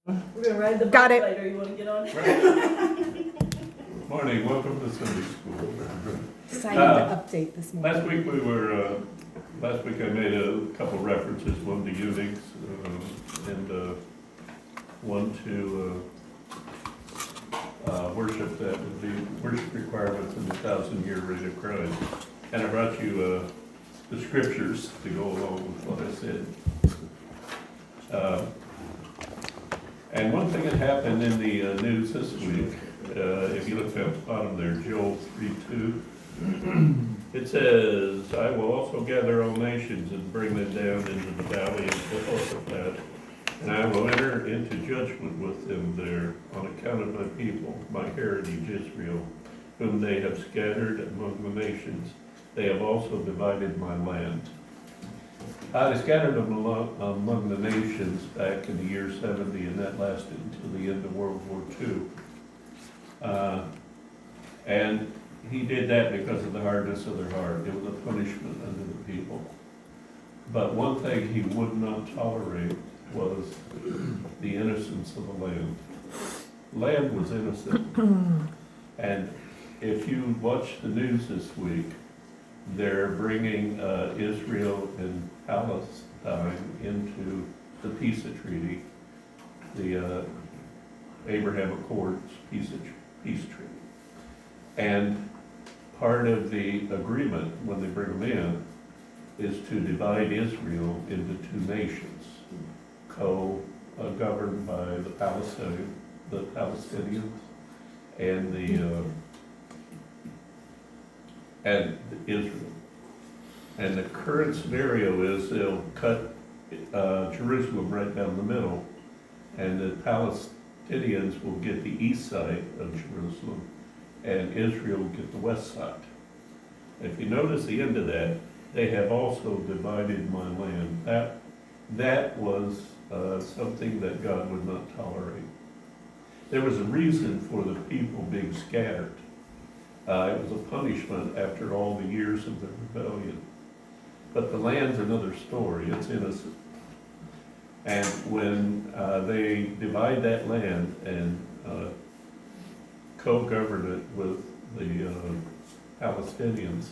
We're gonna ride the Got bike it. later, you wanna get on? Morning, welcome to Sunday school. Decided to update this morning. Last week I made a couple references, one to Unix, and one to worship, that would be worship requirements in the 1,000-year reign of Christ. And I brought you the scriptures to go along with what I said. And one thing that happened in the news this week, if you look at the bottom there, Joel 3:2, it says, "I will also gather all nations and bring them down into the valley of Jehoshaphat, and I will enter into judgment with them there on account of my people, my heritage Israel, whom they have scattered among the nations. They have also divided my land." They scattered them among the nations back in the year 70, and that lasted until the end of World War II. And he did that because of the hardness of their heart. It was a punishment unto the people. But one thing he would not tolerate was the innocence of the land. Land was innocent. And if you watch the news this week, they're bringing Israel and Palestine into the peace treaty, the Abraham Accords peace treaty. And part of the agreement, when they bring them in, is to divide Israel into two nations, governed by the Palestinians and Israel. And the current scenario is they'll cut Jerusalem right down the middle, and the Palestinians will get the east side of Jerusalem, and Israel will get the west side. If you notice the end of that, they have also divided my land. That was something that God would not tolerate. There was a reason for the people being scattered. It was a punishment after all the years of the rebellion. But the land's another story, it's innocent. And when they divide that land and co-govern it with the Palestinians,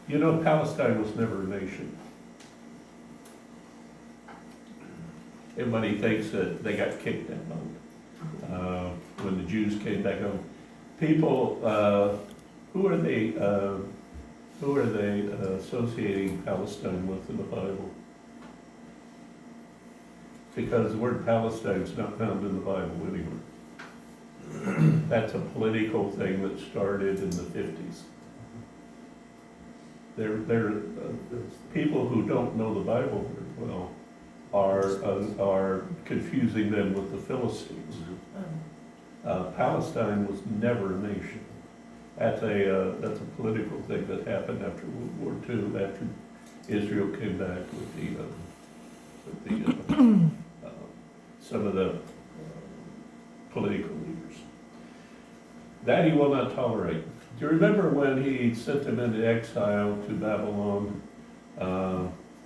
Palestine was never a nation. Everybody thinks that they got kicked out when the Jews came back home. People, who are they associating Palestine with in the Bible? Because the word Palestine is not found in the Bible anywhere. That's a political thing that started in the 50s. They're people who don't know the Bible very well are confusing them with the Philistines. Palestine was never a nation. That's a political thing that happened after World War II, after Israel came back with some of the political leaders. That he will not tolerate. Do you remember when he sent them into exile to Babylon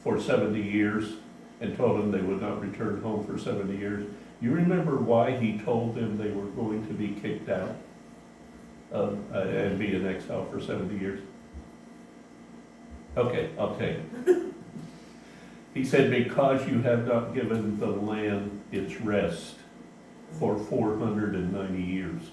for 70 years and told them they would not return home for 70 years? You remember why he told them they were going to be kicked out and be in exile for 70 years? Okay, I'll tell you. He said, because you have not given the land its rest for 490 years.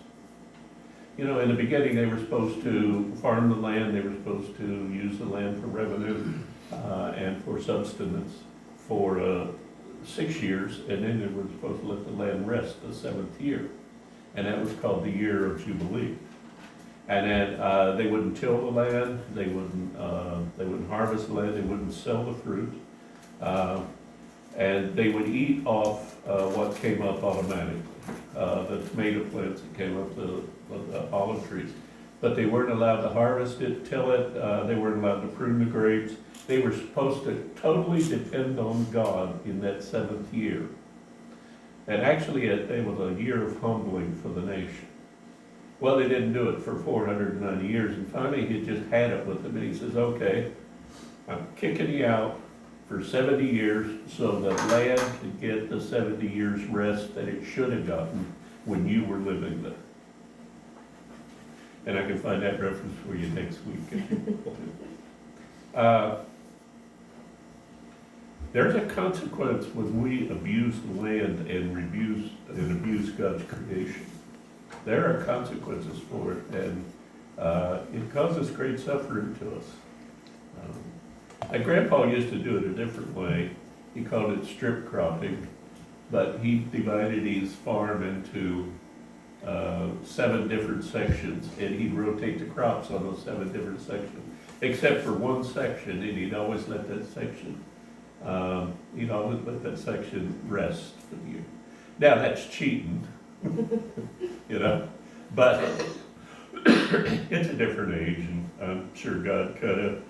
In the beginning they were supposed to farm the land, they were supposed to use the land for revenue and for subsistence for 6 years, and then they were supposed to let the land rest the 7th year. And that was called the year of Jubilee. And then they wouldn't till the land, they wouldn't harvest the land, they wouldn't sell the fruit, and they would eat off what came up automatically, the tomato plants that came up, the olive trees. But they weren't allowed to harvest it, till it, they weren't allowed to prune the grapes. They were supposed to totally depend on God in that 7th year. And actually it was a year of humbling for the nation. Well, they didn't do it for 490 years, and finally he just had it with them, and he says, okay, I'm kicking you out for 70 years so that land could get the 70 years rest that it should have gotten when you were living there. And I can find that reference for you next week if you want to. There's a consequence when we abuse the land and abuse God's creation. There are consequences for it, and it causes great suffering to us. My grandpa used to do it a different way. He called it strip cropping, but he divided his farm into 7 different sections, and he'd rotate the crops on those 7 different sections, except for one section, and he'd always let that section rest for the year. Now that's cheating, you know, but it's a different age, and I'm sure God kind of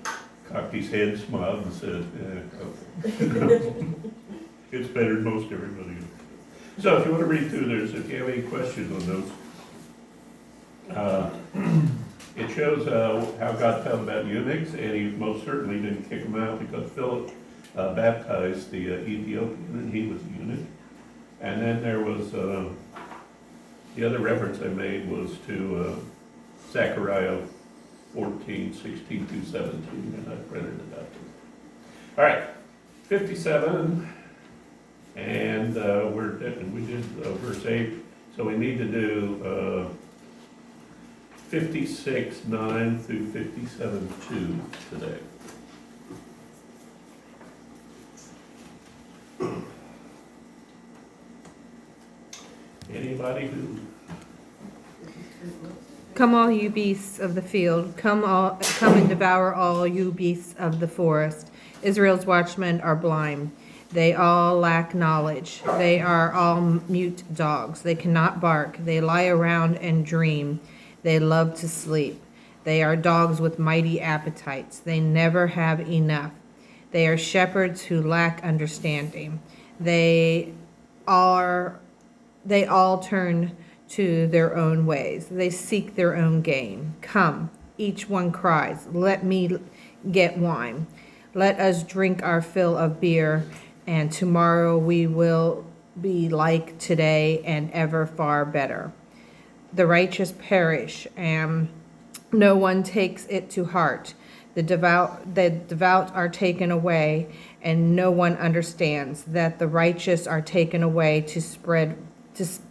cocked his head, smiled, and said, it's better than most everybody else. So if you want to read through those, if you have any questions on those, it shows how God felt about eunuchs, and he most certainly didn't kick them out because Philip baptized the Ethiopian, and he was a eunuch. And then there was, the other reference I made was to Zechariah 14:16 through 17, and I printed it out. All right, 57, and we did verse 8, so we need to do 56:9 through 57:2 today. Anybody who? Come all you beasts of the field, come and devour all you beasts of the forest. Israel's watchmen are blind. They all lack knowledge. They are all mute dogs. They cannot bark. They lie around and dream. They love to sleep. They are dogs with mighty appetites. They never have enough. They are shepherds who lack understanding. They all turn to their own ways. They seek their own gain. Come, each one cries, let me get wine. Let us drink our fill of beer, and tomorrow we will be like today and ever far better. The righteous perish, and no one takes it to heart. The devout are taken away, and no one understands that the righteous are taken away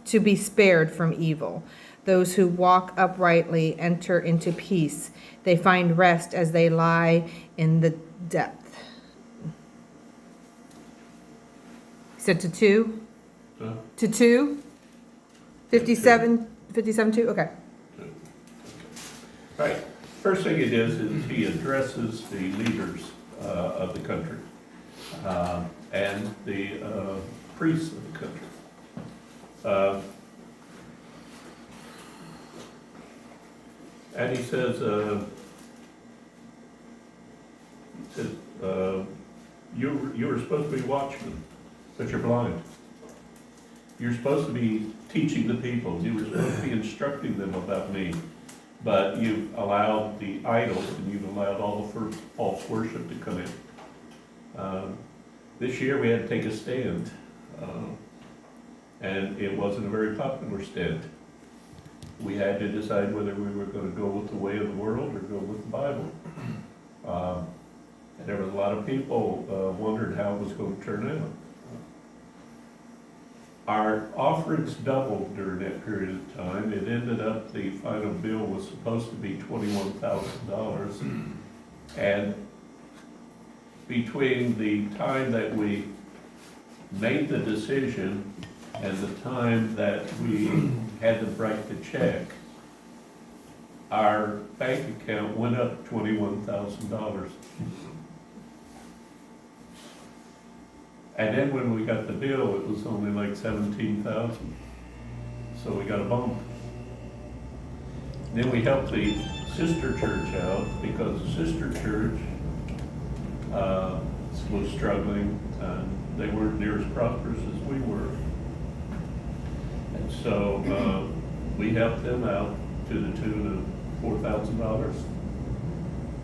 to be spared from evil. Those who walk uprightly enter into peace. They find rest as they lie in the depth. He said to 2? To 2? 57, 2? Okay. All right. First thing he does is he addresses the leaders of the country and the priests of the country. And he says, you were supposed to be watchmen, but you're blind. You're supposed to be teaching the people. You were supposed to be instructing them about me. But you've allowed the idols, and you've allowed all the false worship to come in. This year we had to take a stand. And it wasn't a very popular stand. We had to decide whether we were going to go with the way of the world or go with the Bible. And there was a lot of people wondered how it was going to turn out. Our offerings doubled during that period of time. It ended up, the final bill was supposed to be $21,000. And between the time that we made the decision and the time that we had to write the check, our bank account went up $21,000. And then when we got the bill, it was only like $17,000. So we got a bump. Then we helped the sister church out because the sister church was struggling, and they weren't near as prosperous as we were. And so we helped them out to the tune of $4,000.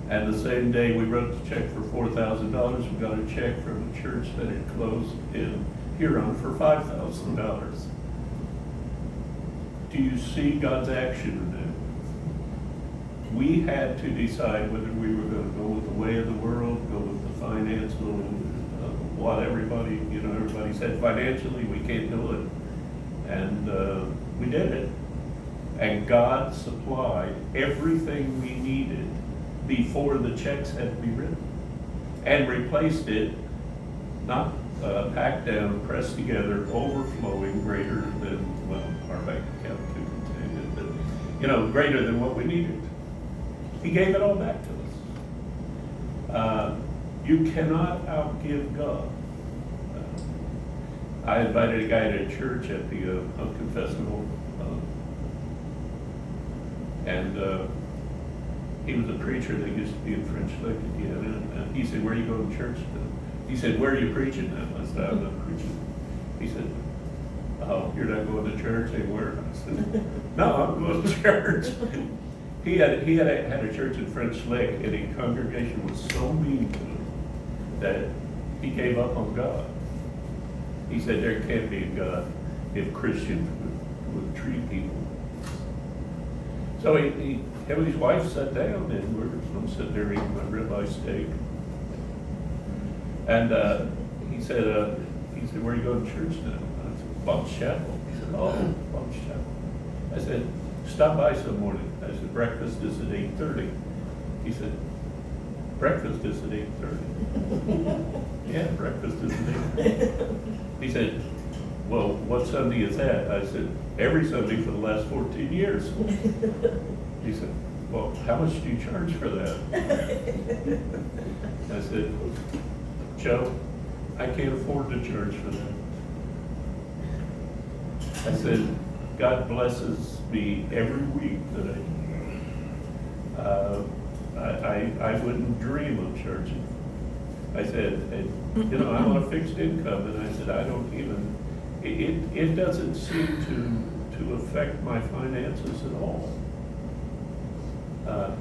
And the same day we wrote the check for $4,000, we got a check from a church that had closed in Huron for $5,000. Do you see God's action in that? We had to decide whether we were going to go with the way of the world, go with the financial, what everybody, everybody said financially we can't do it. And we did it. And God supplied everything we needed before the checks had to be written. And replaced it, not packed down, pressed together, overflowing greater than, well, our bank account could contain it, but, greater than what we needed. He gave it all back to us. You cannot outgive God. I invited a guy to church at the Pumpkin Festival, and he was a preacher that used to be in French Lick again, and he said, "Where are you going to church now?" He said, "Where are you preaching now?" I said, "I'm not preaching." He said, "Oh, you're not going to church anywhere?" I said, "No, I'm going to church." He had a church in French Lick, and the congregation was so mean to him that he gave up on God. He said, "There can't be a God if Christians would treat people." So him and his wife sat down, and I'm sitting there eating my ribeye steak. And he said, "Where are you going to church now?" I said, "Bob's Chapel." He said, "Oh, Bob's Chapel." I said, "Stop by some morning." I said, "Breakfast is at 8:30. He said, "Breakfast is at 8:30. "Yeah, breakfast is at 8:30. He said, "Well, what Sunday is that?" I said, "Every Sunday for the last 14 years. He said, "Well, how much do you charge for that?" I said, "Joe, I can't afford to charge for that." I said, "God blesses me every week that I wouldn't dream of charging." I said, I'm on a fixed income, and I said, I don't even, it doesn't seem to affect my finances at all.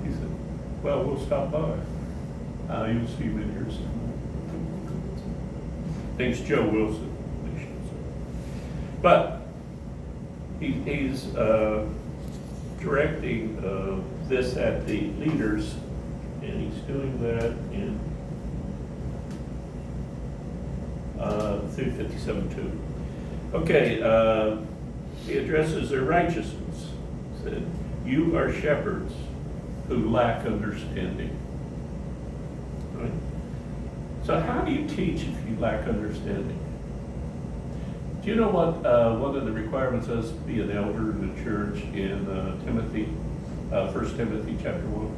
He said, "Well, we'll stop by. You'll see him in here soon." Thanks, Joe Wilson. But he's directing this at the leaders, and he's doing that in 357:2. Okay, he addresses their righteousness. He said, "You are shepherds who lack understanding." Right? So how do you teach if you lack understanding? Do you know what one of the requirements is to be an elder in the church in Timothy, 1 Timothy chapter 1?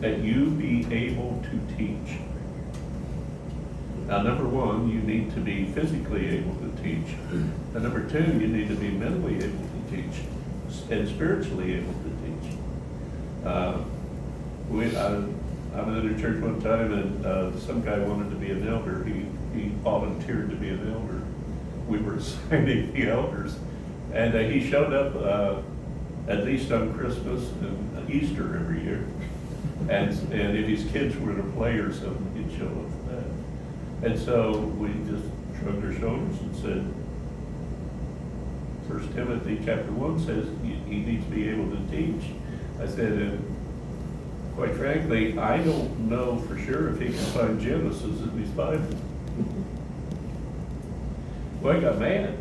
That you be able to teach. Now, number one, you need to be physically able to teach. And number two, you need to be mentally able to teach and spiritually able to teach. I was at a church one time, and some guy wanted to be an elder. He volunteered to be an elder. We were assigning the elders, and he showed up at least on Christmas and Easter every year. And if his kids were to play or something, he'd show up for that. And so we just shrugged our shoulders and said, 1 Timothy chapter 1 says he needs to be able to teach. I said, and quite frankly, I don't know for sure if he can find Genesis in his Bible. Well, he got mad.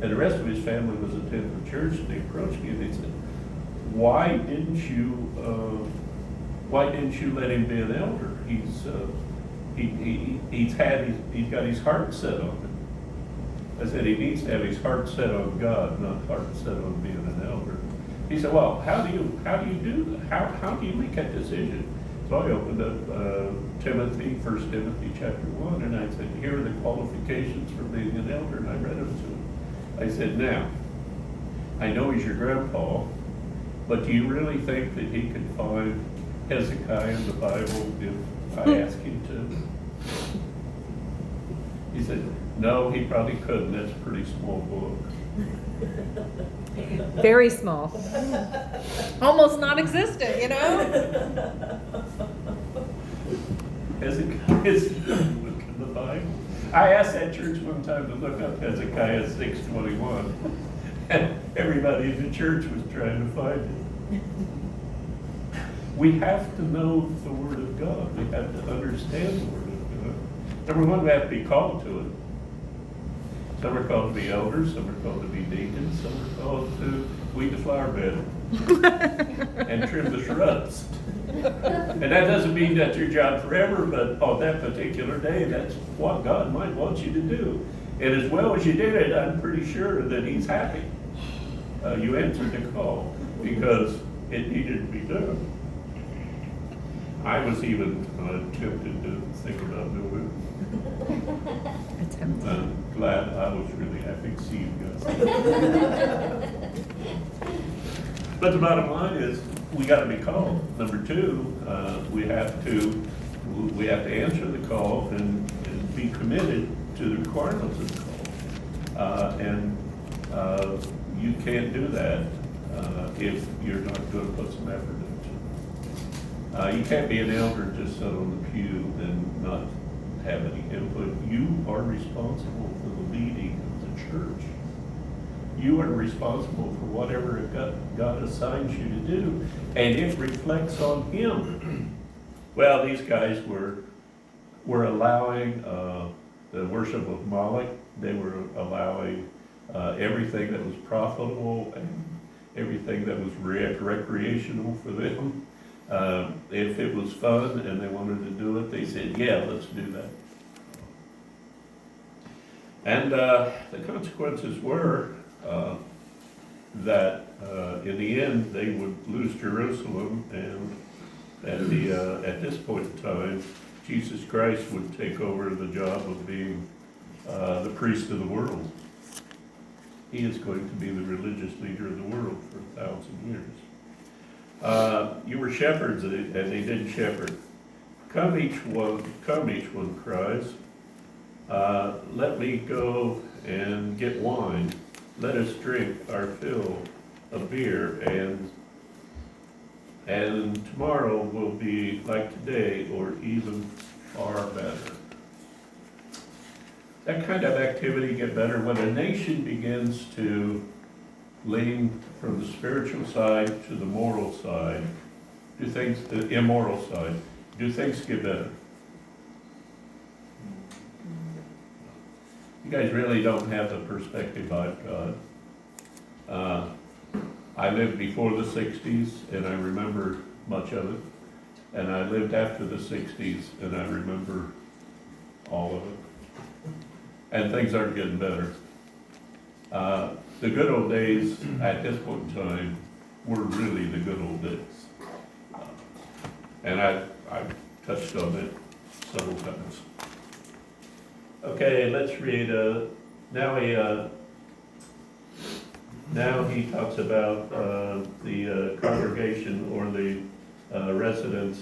And the rest of his family was attending the church, and they approached me and they said, why didn't you let him be an elder? He's got his heart set on it. I said he needs to have his heart set on God, not heart set on being an elder. He said, well, how do you do that? How do you make that decision? So I opened up 1 Timothy chapter 1, and I said, here are the qualifications for being an elder, and I read them to him. I said, now, I know he's your grandpa, but do you really think that he could find Hezekiah in the Bible if I ask him to? He said, no, he probably couldn't, that's a pretty small book. Very small. Almost non-existent, you know? Hezekiah, look in the Bible. I asked that church one time to look up Hezekiah 6:21, and everybody in the church was trying to find it. We have to know the Word of God. We have to understand the Word of God. Number one, we have to be called to it. Some are called to be elders, some are called to be deacons, some are called to weed the flower bed and trim the shrubs. And that doesn't mean that's your job forever, but on that particular day, that's what God might want you to do. And as well as you did it, I'm pretty sure that He's happy. You answered the call because it needed to be done. I was even tempted to think about doing it. I'm glad I was really happy to see you guys. But the bottom line is, we gotta be called. Number two, we have to answer the call and be committed to the requirements of the call. You can't do that if you're not gonna put some effort into it. You can't be an elder and just sit on the pew and not have any input. You are responsible for the leading of the church. You are responsible for whatever God assigns you to do, and it reflects on Him. Well, these guys were allowing the worship of Moloch. They were allowing everything that was profitable and everything that was recreational for them. If it was fun and they wanted to do it, they said, yeah, let's do that. And the consequences were that in the end they would lose Jerusalem, and at this point in time, Jesus Christ would take over the job of being the priest of the world. He is going to be the religious leader of the world for 1,000 years. You were shepherds, and they didn't shepherd. Come each one cries. Let me go and get wine. Let us drink our fill of beer, and tomorrow will be like today, or even far better. That kind of activity get better when a nation begins to lean from the spiritual side to the moral side, the immoral side. Do things get better? You guys really don't have the perspective I've got. I lived before the 60s, and I remember much of it. And I lived after the 60s, and I remember all of it. And things aren't getting better. The good old days at this point in time were really the good old days. And I've touched on it several times. Okay, let's read, now he talks about the congregation or the residents,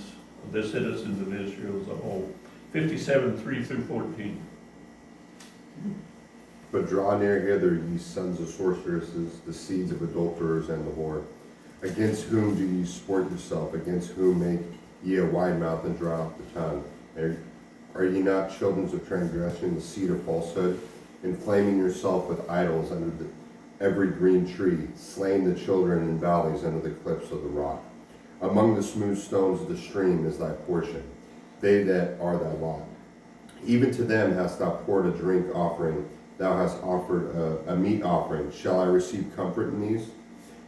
the citizens of Israel as a whole. 57:3-14. But draw near hither, ye sons of sorceresses, the seeds of adulterers and the whore. Against whom do ye sport yourself? Against whom make ye a wide mouth and draw out the tongue? Are ye not children of transgression, the seed of falsehood, inflaming yourself with idols under every green tree, slaying the children in valleys under the cliffs of the rock? Among the smooth stones of the stream is thy portion, they that are thy lot. Even to them hast thou poured a drink offering, thou hast offered a meat offering. Shall I receive comfort in these?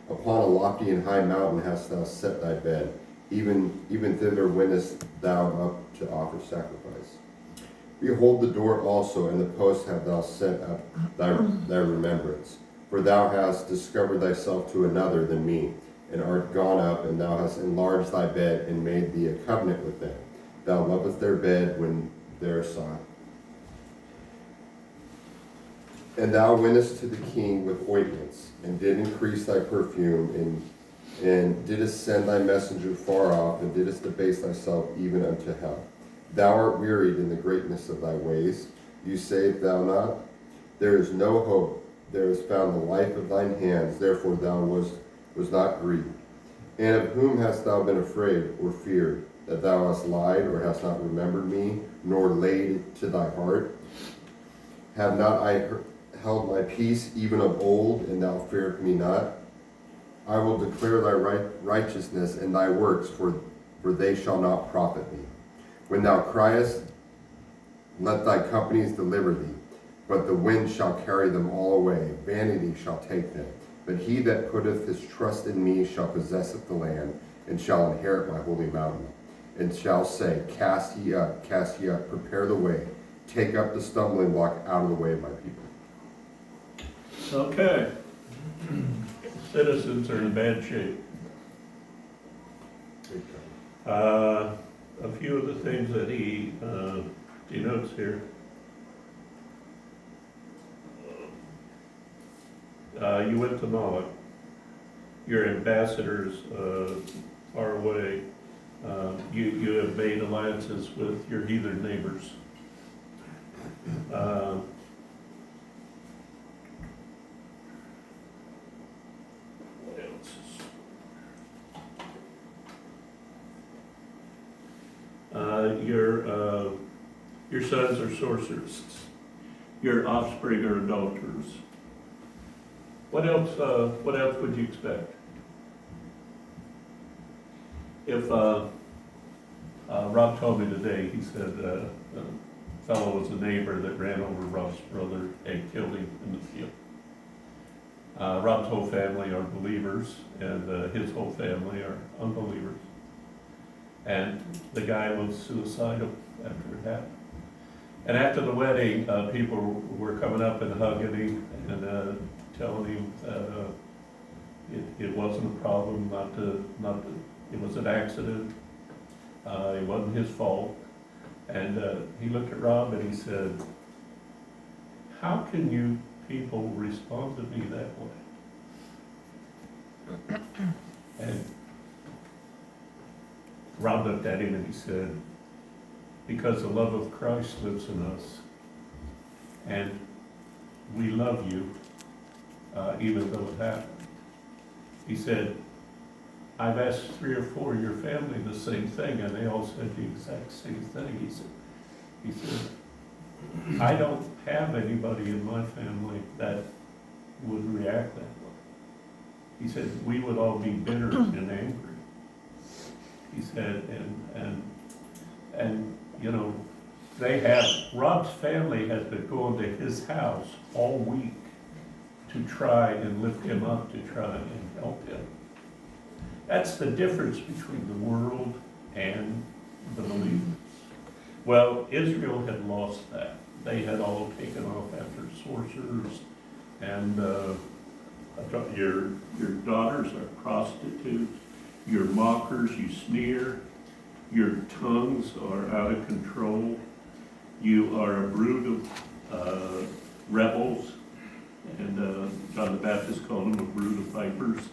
Upon a lofty and high mountain hast thou set thy bed, even thither wentest thou up to offer sacrifice. Behold the door also, and the post have thou set up thy remembrance. For thou hast discovered thyself to another than me, and art gone up, and thou hast enlarged thy bed, and made thee a covenant with them. Thou lovest their bed when they're sought. And thou wentest to the king with ointments, and did increase thy perfume, and didst send thy messenger far off, and didst abase thyself even unto hell. Thou art wearied in the greatness of thy ways. You saved thou not? There is no hope. There is found the life of thine hands, therefore thou was not grieved. And of whom hast thou been afraid or feared, that thou hast lied or hast not remembered me, nor laid it to thy heart? Have not I held my peace even of old, and thou feared me not? I will declare thy righteousness and thy works, for they shall not profit me. When thou criest, let thy companies deliver thee, but the wind shall carry them all away, vanity shall take them. But he that putteth his trust in me shall possess the land, and shall inherit my holy mountain, and shall say, cast ye up, prepare the way, take up the stumbling block out of the way of my people. Okay. Citizens are in bad shape. A few of the things that he denotes here. You went to Moloch. Your ambassadors are away. You have made alliances with your heathen neighbors. What else is? Your sons are sorcerers. Your offspring are adulterers. What else would you expect? If Rob told me today, he said a fellow was a neighbor that ran over Rob's brother and killed him in the field. Rob's whole family are believers, and his whole family are unbelievers. And the guy was suicidal after it happened. And after the wedding, people were coming up and hugging him and telling him that it wasn't a problem, it was an accident, it wasn't his fault. And he looked at Rob and he said, how can you people respond to me that way? And Rob looked at him and he said, because the love of Christ lives in us, and we love you, even though it happened. He said, I've asked 3 or 4 of your family the same thing, and they all said the exact same thing. He said, I don't have anybody in my family that would react that way. He said, we would all be bitter and angry. He said, and you know, Rob's family has been going to his house all week to try and lift him up, to try and help him. That's the difference between the world and the believers. Well, Israel had lost that. They had all taken off after sorcerers, and your daughters are prostitutes, you're mockers, you sneer, your tongues are out of control, you are a brood of rebels, and John the Baptist called them a brood of vipers.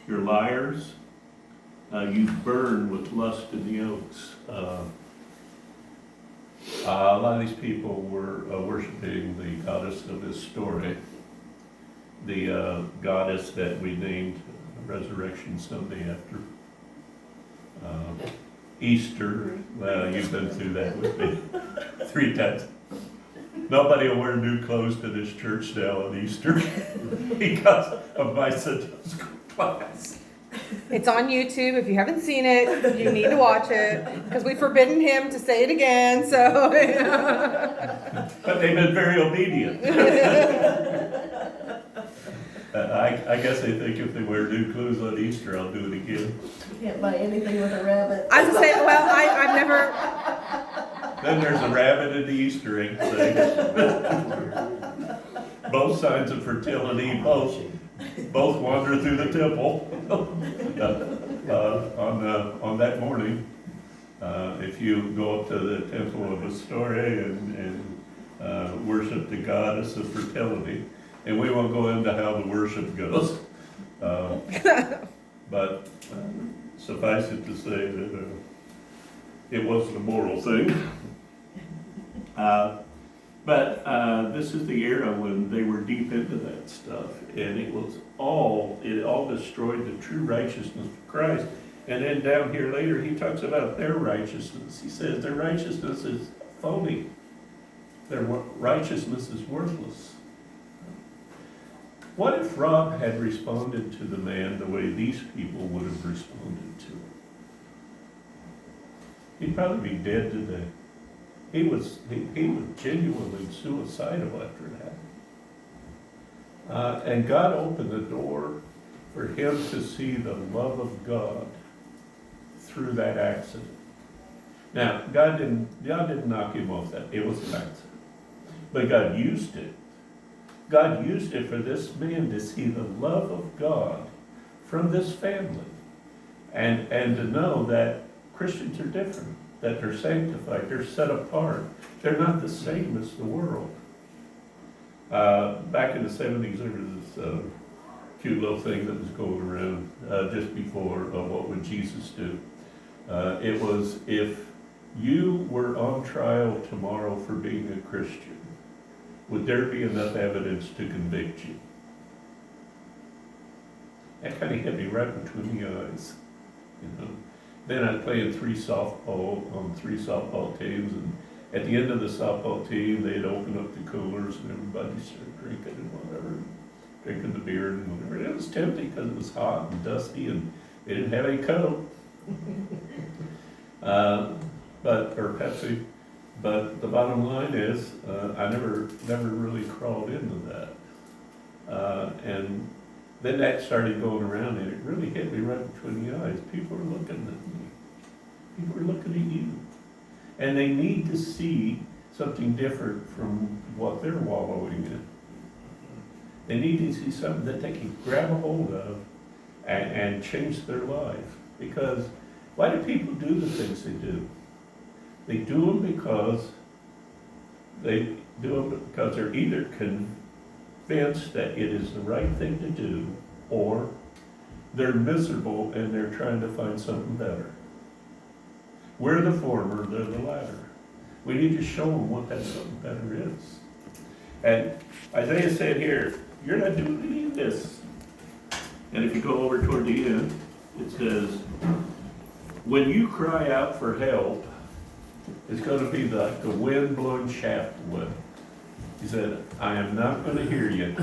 You're liars. You burn with lust in the oaks. A lot of these people were worshiping the goddess of this story, the goddess that we named Resurrection Sunday after Easter. Well, you've been through that with me 3 times. Nobody will wear new clothes to this church now on Easter because of my Sunday school class. It's on YouTube. If you haven't seen it, you need to watch it, because we've forbidden him to say it again, so. But they've been very obedient. I guess they think if they wear new clothes on Easter, I'll do it again. You can't buy anything with a rabbit. I was saying, well, I've never, Then there's a rabbit in the Easter egg thing. Both signs of fertility, both wander through the temple on that morning. If you go up to the temple of Astoria and worship the goddess of fertility, and we won't go into how the worship goes. But suffice it to say that it wasn't a moral thing. But this is the era when they were deep into that stuff, and it all destroyed the true righteousness of Christ. And then down here later, he talks about their righteousness. He says their righteousness is phony. Their righteousness is worthless. What if Rob had responded to the man the way these people would have responded to him? He'd probably be dead today. He was genuinely suicidal after it happened. And God opened the door for him to see the love of God through that accident. Now, God didn't knock him off that. It was an accident. But God used it. God used it for this man to see the love of God from this family. And to know that Christians are different, that they're sanctified, they're set apart. They're not the same as the world. Back in the 70s, there was this cute little thing that was going around just before What Would Jesus Do? It was, if you were on trial tomorrow for being a Christian, would there be enough evidence to convict you? That kind of hit me right between the eyes, you know. Then I played three softball teams, and at the end of the softball team, they'd open up the coolers and everybody started drinking and whatever, drinking the beer and whatever. It was tempting because it was hot and dusty and they didn't have any Coke, or Pepsi. But the bottom line is, I never really crawled into that. And then that started going around and it really hit me right between the eyes. People are looking at me. People are looking at you. And they need to see something different from what they're wallowing in. They need to see something that they can grab a hold of and change their life. Because why do people do the things they do? They do them because they're either convinced that it is the right thing to do, or they're miserable and they're trying to find something better. We're the former, they're the latter. We need to show them what that something better is. And Isaiah said here, you're not doing any of this. And if you go over toward the end, it says, when you cry out for help, it's going to be like the wind blowing shaft would. He said, I am not going to hear you.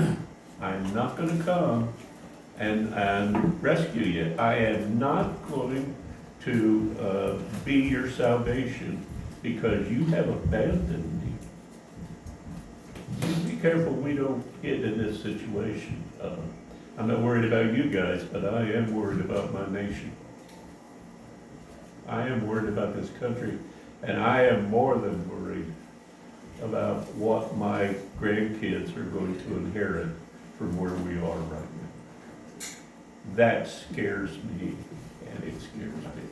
I am not going to come and rescue you. I am not going to be your salvation because you have abandoned me. Be careful we don't get in this situation. I'm not worried about you guys, but I am worried about my nation. I am worried about this country, and I am more than worried about what my grandkids are going to inherit from where we are right now. That scares me, and it scares me.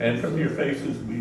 And from your faces, we